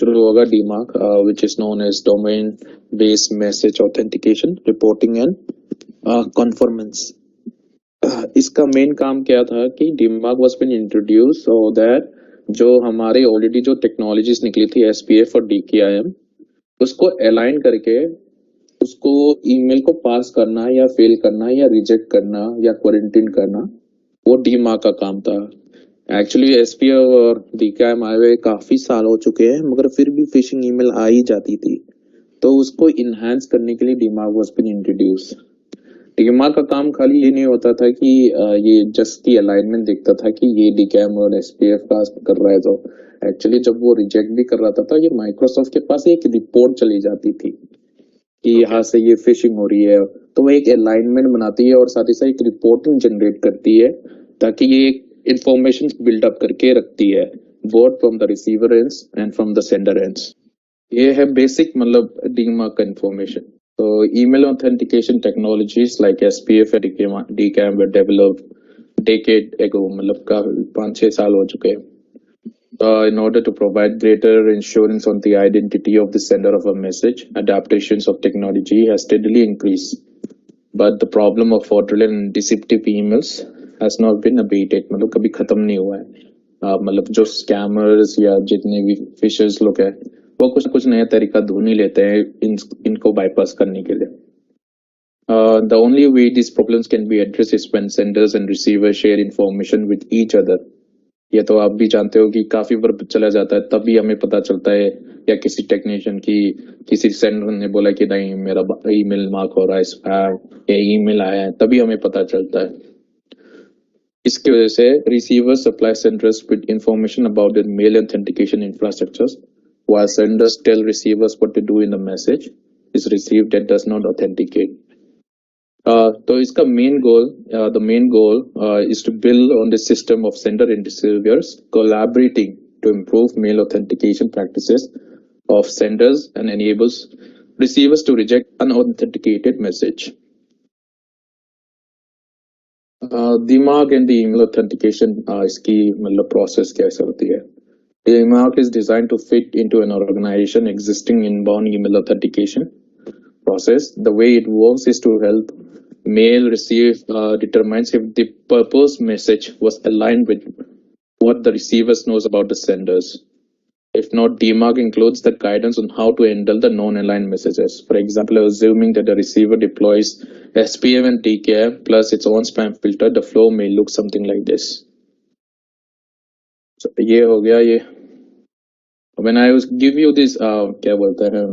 शुरू होगा DMARC, which is known as domain based message authentication reporting and conformance. इसका main काम क्या था कि DMARC was been introduced so that जो हमारे ऑलरेडी जो टेक्नोलॉजीज निकली थी एसपीएफ और डीकेआईएम, उसको अलाइन करके उसको ईमेल को पास करना या फेल करना या रिजेक्ट करना या क्वारंटीन करना, वो डीमार्क का काम था। एक्चुअली एसपीएफ और डीकेआईएम आए हुए काफी साल हो चुके हैं, मगर फिर भी फिशिंग ईमेल आ ही जाती थी, तो उसको इनहांस करने के लिए डीमार्क वाज बीन इंट्रोड्यूस। डीमार्क का काम खाली ये नहीं होता था कि ये जस्ट की अलाइनमेंट देखता था कि ये डीकेएम और एसपीएफ का कर रहा है, तो एक्चुअली जब वो रिजेक्ट भी कर रहा था ये माइक्रोसॉफ्ट के पास एक रिपोर्ट चली जाती थी कि यहाँ से ये फिशिंग हो रही है, तो वो एक अलाइनमेंट बनाती है और साथ ही साथ एक रिपोर्टिंग जनरेट करती है ताकि ये एक इंफॉर्मेशन बिल्डअप करके रखती है both from the receiver ends and from the sender ends. ये है बेसिक मतलब डीमार्क का information. So email authentication technologies like SPF and DKIM were developed decade ago, मतलब का 5-6 साल हो चुके हैं, in order to provide greater assurance on the identity of the sender of a message. Adaptations of technology has steadily increased, but the problem of fraudulent and deceptive emails has not been abated, मतलब कभी खत्म नहीं हुआ है। मतलब जो scammers या जितने भी फिशर्स लोग हैं वो कुछ नया तरीका ढूंढ ही लेते हैं इनको बाईपास करने के लिए। The only way these problems can be addressed is when senders and receivers share information with each other. ये तो आप भी जानते हो कि काफी बार चला जाता है, तभी हमें पता चलता है, या किसी टेक्नीशियन की किसी सेंडर ने बोला कि नहीं मेरा ईमेल मार्क हो रहा है स्पैम या ईमेल आया है, तभी हमें पता चलता है। इसकी वजह से receivers supply senders with information about the mail authentication infrastructures while senders tell receivers what to do in the message is received that does not authenticate. तो इसका the main goal is to build on the system of sender and receivers collaborating to improve mail authentication practices of senders and enables receivers to reject unauthenticated message. DMARC and the email authentication इसकी मतलब process कैसे होती है? DMARC is designed to fit into an organization existing inbound email authentication process. The way it works is to help mail receive determines if the purpose message was aligned with what the receivers knows about the senders. If not, DMARC includes the guidance on how to handle the non-aligned messages. For example, assuming that the receiver deploys SPF and DKIM plus its own spam filter, the flow may look something like this. So ये हो गया ये। When I give you this क्या बोलते हैं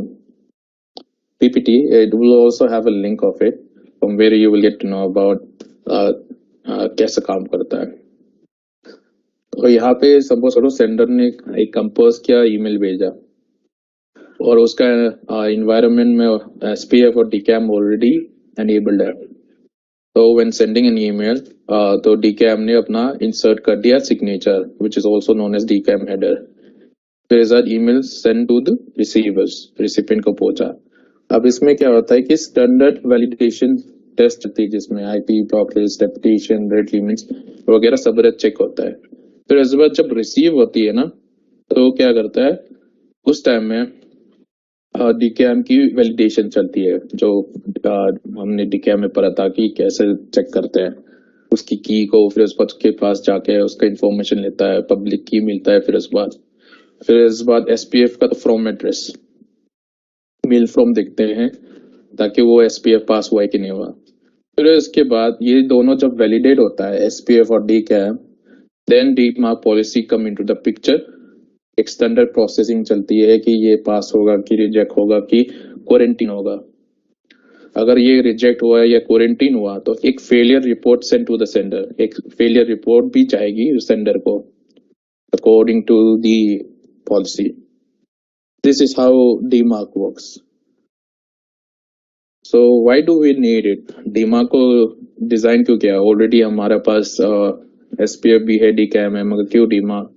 PPT, it will also have a link of it from where you will get to know about कैसे काम करता है। तो यहाँ पे सपोज करो सेंडर ने एक कंपोज किया ईमेल भेजा और उसका इन्वायरमेंट में SPF और DKIM ऑलरेडी एनेबल्ड है, तो when sending an email तो DKIM ने अपना इंसर्ट कर दिया signature which is also known as DKIM header, फिर इस email send to the receivers, recipient को पहुंचा। अब इसमें क्या होता है कि स्टैंडर्ड वैलिडेशन टेस्ट होती है जिसमें IP block list reputation red limits वगैरह सब चेक होता है। फिर इस बार जब रिसीव होती है ना तो क्या करता है उस टाइम में डीकेएम की वैलिडेशन चलती है, जो हमने डीकेएम में पढ़ा था कि कैसे चेक करते हैं उसकी की को, फिर उस के पास जाके उसका इंफॉर्मेशन लेता है, पब्लिक की मिलता है, फिर इस बाद एसपीएफ का तो फ्रॉम एड्रेस मेल फ्रॉम देखते हैं ताकि वो एसपीएफ पास हुआ है कि नहीं हुआ। फिर इसके बाद ये दोनों जब वैलिडेट होता है एसपीएफ और DKIM, then DMARC policy come into the picture. एक स्टैंडर्ड प्रोसेसिंग चलती है कि ये पास होगा कि रिजेक्ट होगा कि क्वारंटीन होगा। अगर ये रिजेक्ट हुआ या क्वारंटीन हुआ तो एक failure report send to the sender, एक फेलियर रिपोर्ट भी जाएगी सेंडर को according to the policy. This is how DMARC works. So why do we need it? DMARC को डिजाइन क्यों किया? ऑलरेडी हमारे पास एसपीएफ भी है, डीकेएम है, मगर क्यों डीमार्क?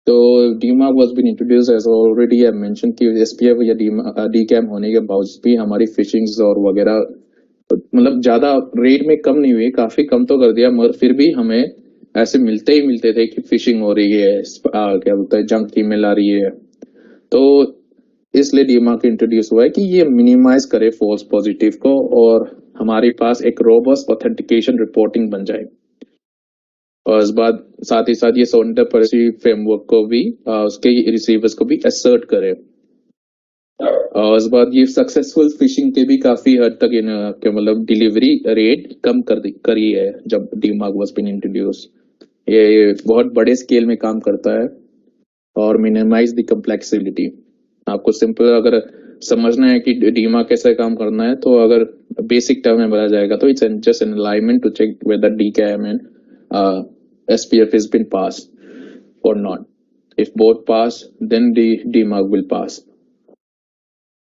तो DMARC was been introduced as already I mention कि एसपीएफ या डीकेएम होने के बावजूद भी हमारी फिशिंग्स और वगैरह मतलब ज्यादा रेट में कम नहीं हुई, काफी कम तो कर दिया, मगर फिर भी हमें ऐसे मिलते थे कि फिशिंग हो रही है, क्या बोलते हैं जंक ईमेल आ रही है, तो इसलिए डीमार्क इंट्रोड्यूस हुआ है कि ये मिनिमाइज करे फॉल्स पॉजिटिव को और हमारे पास एक रोबस्ट ऑथेंटिकेशन रिपोर्टिंग बन जाए। और इस बाद साथ ही साथ ये सोल्डर पॉलिसी फ्रेमवर्क को भी उसके रिसीवर्स को भी असर्ट करे। और इस बाद ये सक्सेसफुल फिशिंग के भी काफी हद तक इन मतलब डिलीवरी रेट कम करी है जब डीमार्क वाज बीन इंट्रोड्यूस। ये बहुत बड़े स्केल में काम करता है और मिनिमाइज द कम्प्लेक्सिटी। आपको सिंपल अगर समझना है कि डीमार्क कैसे काम करना है तो अगर बेसिक टर्म में बताया जाएगा तो it's just an alignment to check whether DKIM and SPF has been passed or not. If both pass, then the DMARC will pass.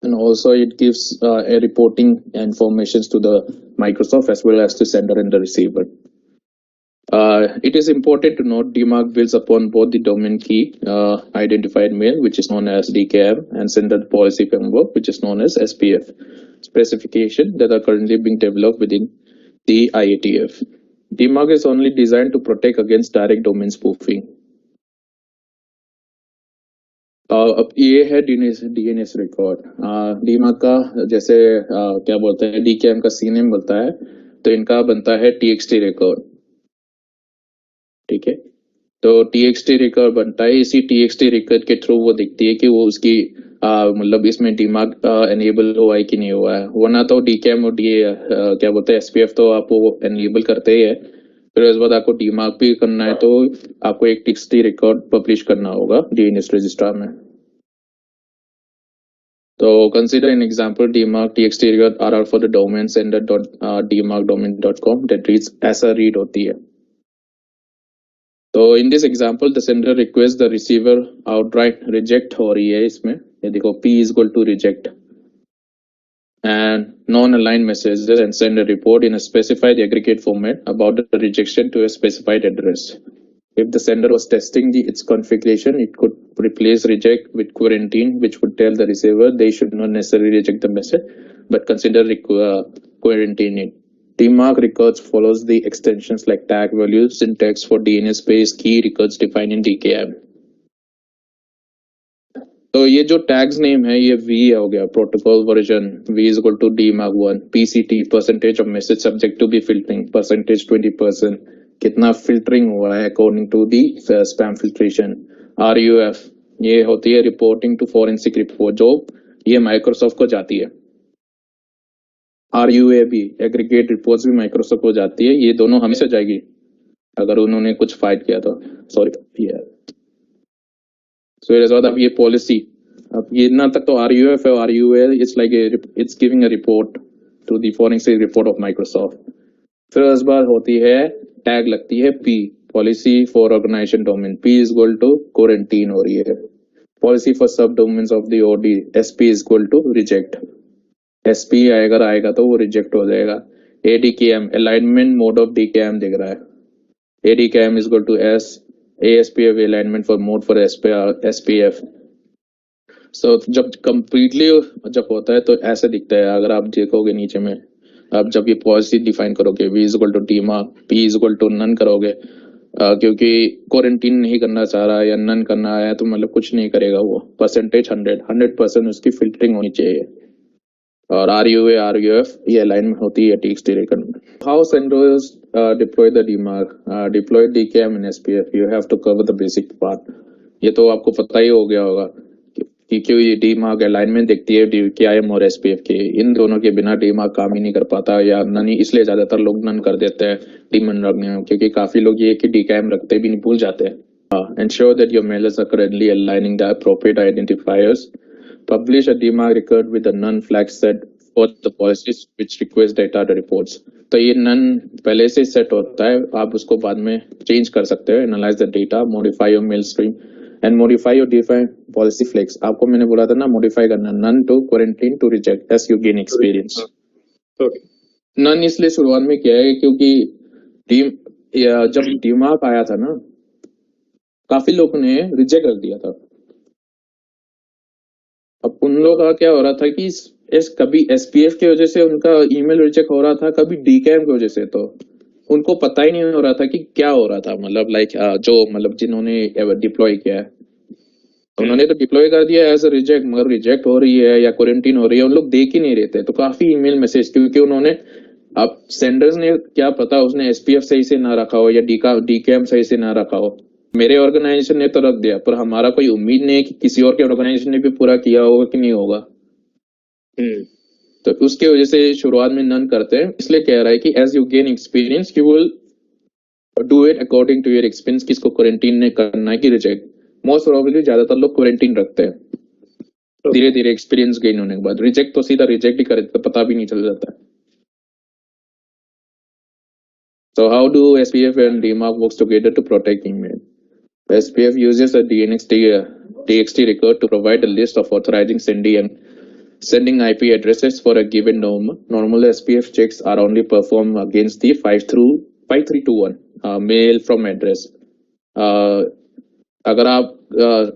And also it gives a reporting informations to the Microsoft as well as the sender and the receiver. It is important to note DMARC builds upon both the domain key identified mail, which is known as DKM, and sender policy framework, which is known as SPF specification that are currently being developed within the IATF. DMARC is only designed to protect against direct domain spoofing. अब ये है DNS record. डीमार्क का जैसे क्या बोलते हैं DKM का सीनेम बोलता है तो इनका बनता है TXT रिकॉर्ड। ठीक है, तो TXT रिकॉर्ड बनता है। इसी TXT रिकॉर्ड के थ्रू वो दिखती है कि वो उसकी मतलब इसमें डीमार्क एनेबल हुआ है कि नहीं हुआ है। वरना तो DKM और क्या बोलते हैं SPF तो आप वो एनेबल करते ही है, फिर उसके बाद आपको डीमार्क भी करना है तो आपको एक TXT रिकॉर्ड पब्लिश करना होगा DNS रजिस्ट्रार में। तो consider an example DMARC TXT record RR for the domain sender.dmarcdomain.com that reads ऐसा read होती है। तो in this example the sender requests the receiver outright reject हो रही है इसमें, ये देखो P is equal to reject and non-aligned messages and send a report in a specified aggregate format about the rejection to a specified address. If the sender was testing its configuration, it could replace reject with quarantine, which would tell the receiver they should not necessarily reject the message, but consider quarantine it. DMARC records follows the extensions like tag values, syntax for DNS-based key records defined in DKM. तो ये जो tags name है ये V हो गया, protocol version V is equal to DMARC1, PCT percentage of message subject to be filtering percentage 20%, कितना filtering हुआ है according to the spam filtration. RUF ये होती है रिपोर्टिंग टू फॉरेंसिक रिपोर्ट, जो ये माइक्रोसॉफ्ट को जाती है। RUA भी एग्रीगेट रिपोर्ट्स भी माइक्रोसॉफ्ट को जाती है। ये दोनों हमेशा जाएगी अगर उन्होंने कुछ फाइट किया तो। सॉरी सो इसके बाद अब ये पॉलिसी, अब ये इतना तक तो RUF है। RUA it's like it's giving a report to the forensic report of Microsoft. फिर इस बार होती है टैग लगती है P, policy for organisation domain, P is equal to quarantine हो रही है। Policy for sub domains of the OD, SP is equal to reject, SP आएगा तो वो रिजेक्ट हो जाएगा। ADKM alignment mode of DKM दिख रहा है, ADKM is equal to S, ASPF alignment for mode for SPF। सो जब कंप्लीटली जब होता है तो ऐसे दिखता है। अगर आप देखोगे नीचे में, अब जब ये पॉलिसी डिफाइन करोगे V is equal to DMARC, P is equal to none करोगे, क्योंकि क्वारंटीन नहीं करना चाह रहा है या नन करना है तो मतलब कुछ नहीं करेगा वो। परसेंटेज 100% उसकी फिल्टरिंग होनी चाहिए। और RUA RUF ये अलाइनमेंट होती है TXT रिकॉर्ड में। How senders deploy the DMARC, deploy DKM in SPF, you have to cover the basic part. ये तो आपको पता ही हो गया होगा कि क्यों ये DMARC अलाइनमेंट देखती है DKM और SPF के। इन दोनों के बिना DMARC काम ही नहीं कर पाता, या नन ही, इसलिए ज्यादातर लोग नन कर देते हैं डीमन रखने में, क्योंकि काफी लोग ये कि DKM रखते भी नहीं, भूल जाते हैं। Ensure that your mailers are currently aligning the appropriate identifiers. Publish a DMARC record with a none flag set for the policies which request data to reports. तो ये नन पहले से सेट होता है, आप उसको बाद में चेंज कर सकते हो। Analyze the data, modify your mail stream and modify your define policy flags. आपको मैंने बोला था ना modify करना, none to quarantine to reject as you gain experience. None इसलिए शुरुआत में किया है क्योंकि जब DMARC आया था ना, काफी लोगों ने रिजेक्ट कर दिया था। अब उन लोगों का क्या हो रहा था कि कभी SPF की वजह से उनका ईमेल रिजेक्ट हो रहा था, कभी DKM की वजह से, तो उनको पता ही नहीं हो रहा था कि क्या हो रहा था। मतलब लाइक जो मतलब जिन्होंने डिप्लॉय किया है, उन्होंने तो डिप्लॉय कर दिया एज अ रिजेक्ट, मगर रिजेक्ट हो रही है या क्वारंटीन हो रही है उन लोग देख ही नहीं रहते। तो काफी ईमेल मैसेज, क्योंकि उन्होंने, अब सेंडर्स ने क्या पता उसने एसपीएफ सही से ना रखा हो या डीकेएम सही से ना रखा हो। मेरे ऑर्गेनाइजेशन ने तो रख दिया, पर हमारा कोई उम्मीद नहीं है कि किसी और के ऑर्गेनाइजेशन ने भी पूरा किया होगा कि नहीं होगा। तो उसके वजह से शुरुआत में नन करते हैं। इसलिए कह रहा है कि as you gain experience you will do it according to your experience, किसको क्वारंटीन ने करना है कि रिजेक्ट। मोस्ट प्रोबेबली ज्यादातर लोग क्वारंटीन रखते हैं। धीरे धीरे एक्सपीरियंस गेन होने के बाद रिजेक्ट तो सीधा रिजेक्ट ही कर देते, पता भी नहीं चल जाता है। So how do SPF and DMARC works together to protect email? SPF uses a DXT record to provide a list of authorizing sending IP addresses for a given norm. Normal SPF checks are only performed against the 5321 mail from address. अगर आप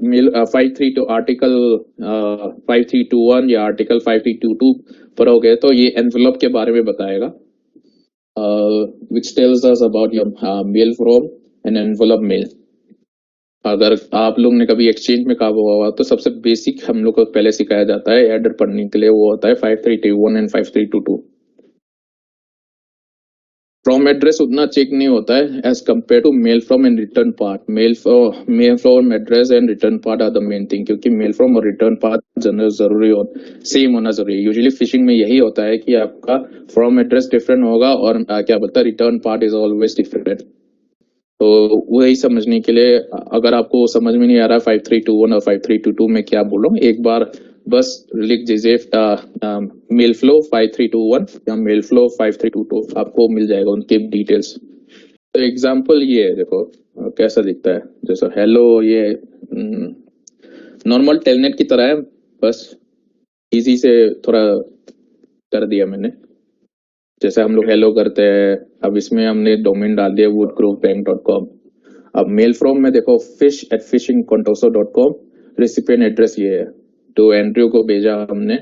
mail 532 article 5321 या article 5322 पर हो गए तो ये envelope के बारे में बताएगा, which tells us about your mail from an envelope mail. अगर आप लोग ने कभी एक्सचेंज में काम हुआ तो सबसे बेसिक हम लोग को पहले सिखाया जाता है एडर पढ़ने के लिए, वो होता है 5321 एंड 5322। फ्रॉम एड्रेस उतना चेक नहीं होता है as compare to mail from and return part. Mail from address and return part are the main thing, क्योंकि मेल फ्रॉम और रिटर्न पार्ट जरूरी हो, सेम होना जरूरी है। यूजुअली फिशिंग में यही होता है कि आपका फ्रॉम एड्रेस डिफरेंट होगा और क्या बोलता है return part is always different. तो वही समझने के लिए, अगर आपको समझ में नहीं आ रहा 5321 और 5322 में क्या बोलूं, एक बार बस लिख दीजिए मेल फ्लो 5321 या मेल फ्लो 5322, आपको मिल जाएगा उनके डिटेल्स। तो एग्जांपल ये है, देखो कैसा दिखता है। जैसा हेलो, ये नॉर्मल टेलनेट की तरह है, बस इजी से थोड़ा कर दिया मैंने। जैसे हम लोग हेलो करते हैं, अब इसमें हमने डोमेन डाल दिया woodgrovebank.com। अब मेल फ्रॉम में देखो fish@fishingcontoso.com, रेसिपिएंट एड्रेस ये है, तो एंड्रयू को भेजा हमने,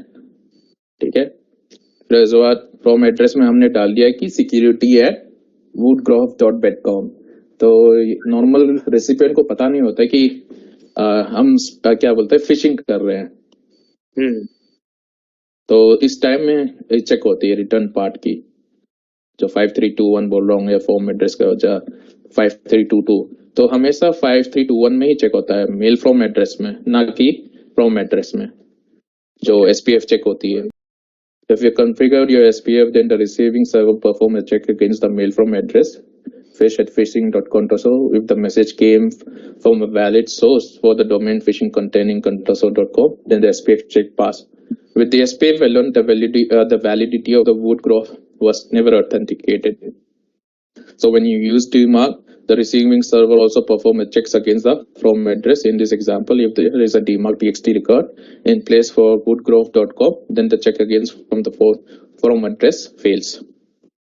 ठीक है। फिर उसके बाद फ्रॉम एड्रेस में हमने डाल दिया कि security@woodgrove.com। तो नॉर्मल रेसिपिएंट को पता नहीं होता कि हम क्या बोलते हैं फिशिंग कर रहे हैं। तो इस टाइम में चेक होती है रिटर्न पार्ट की, जो 5321 बोल रहा हूँ या फॉर्म एड्रेस का वजह 5322, तो हमेशा 5321 में ही चेक होता है, मेल फ्रॉम एड्रेस में, ना कि फ्रॉम एड्रेस में जो SPF चेक होती है। If you configure your SPF, then the receiving server perform a check against the mail from address fish@fishing.contoso. If the message came from a valid source for the domain fishing containing contoso.com, then the SPF check passed. With the SPF alone, the validity of the Woodgrove was never authenticated. So when you use DMARC, the receiving server also perform a checks against the from address. In this example, if there is a DMARC TXT record in place for woodgrove.com, then the check against from address fails.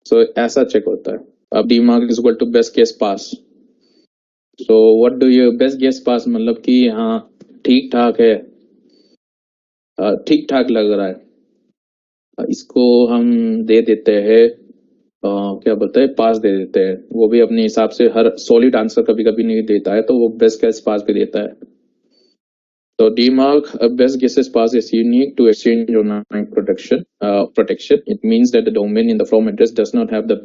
So ऐसा check होता है। अब DMARC is equal to best case pass. So what do you best guess pass मतलब कि हाँ ठीक ठाक है, ठीक ठाक लग रहा है, इसको हम दे देते हैं क्या बोलते हैं पास दे देते हैं। वो भी अपने हिसाब से हर सॉलिड आंसर कभी कभी नहीं देता है, तो वो बेस्ट गेस पास भी देता है। तो DMARC best guesses pass is unique to exchange online protection. It means that the domain in the from address does not have the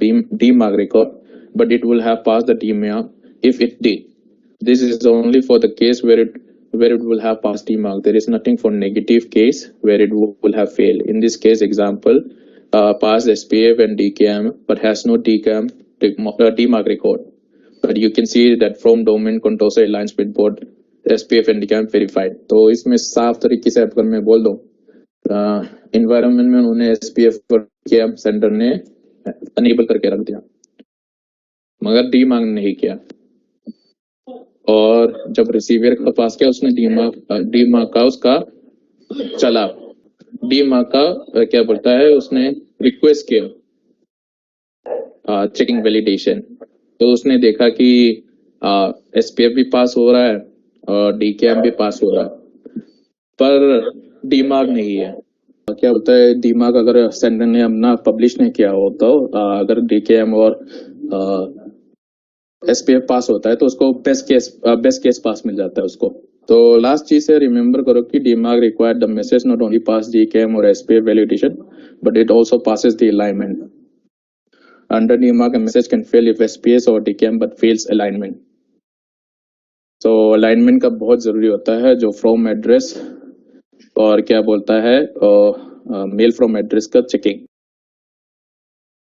DMARC record, but it will have passed the DMARC if it did. This is only for the case where it will have passed DMARC. There is nothing for negative case where it will have failed. In this case example, passed SPF and DKIM but has no DMARC record. But you can see that from domain Contoso aligns with both SPF and DKIM verified. तो इसमें साफ तरीके से अगर मैं बोल दूं, environment में उन्होंने SPF और DKIM सेंडर ने अनेबल करके रख दिया, मगर DMARC नहीं किया। और जब रिसीवर के पास किया उसने DMARC का उसका चला, DMARC का क्या बोलता है, उसने रिक्वेस्ट किया चेकिंग वैलिडेशन, तो उसने देखा कि SPF भी पास हो रहा है और DKIM भी पास हो रहा है, पर DMARC नहीं है। क्या होता है, DMARC अगर सेंडर ने अपना पब्लिश नहीं किया हो तो अगर DKIM और SPF पास होता है तो उसको बेस्ट केस पास मिल जाता है उसको। तो लास्ट चीज है, रिमेंबर करो कि DMARC required the message not only pass DKM or SPF validation, but it also passes the alignment. Under DMARC, a message can fail if SPS or DKM but fails alignment. तो alignment का बहुत जरूरी होता है, जो from address और क्या बोलता है मेल फ्रॉम एड्रेस का चेकिंग।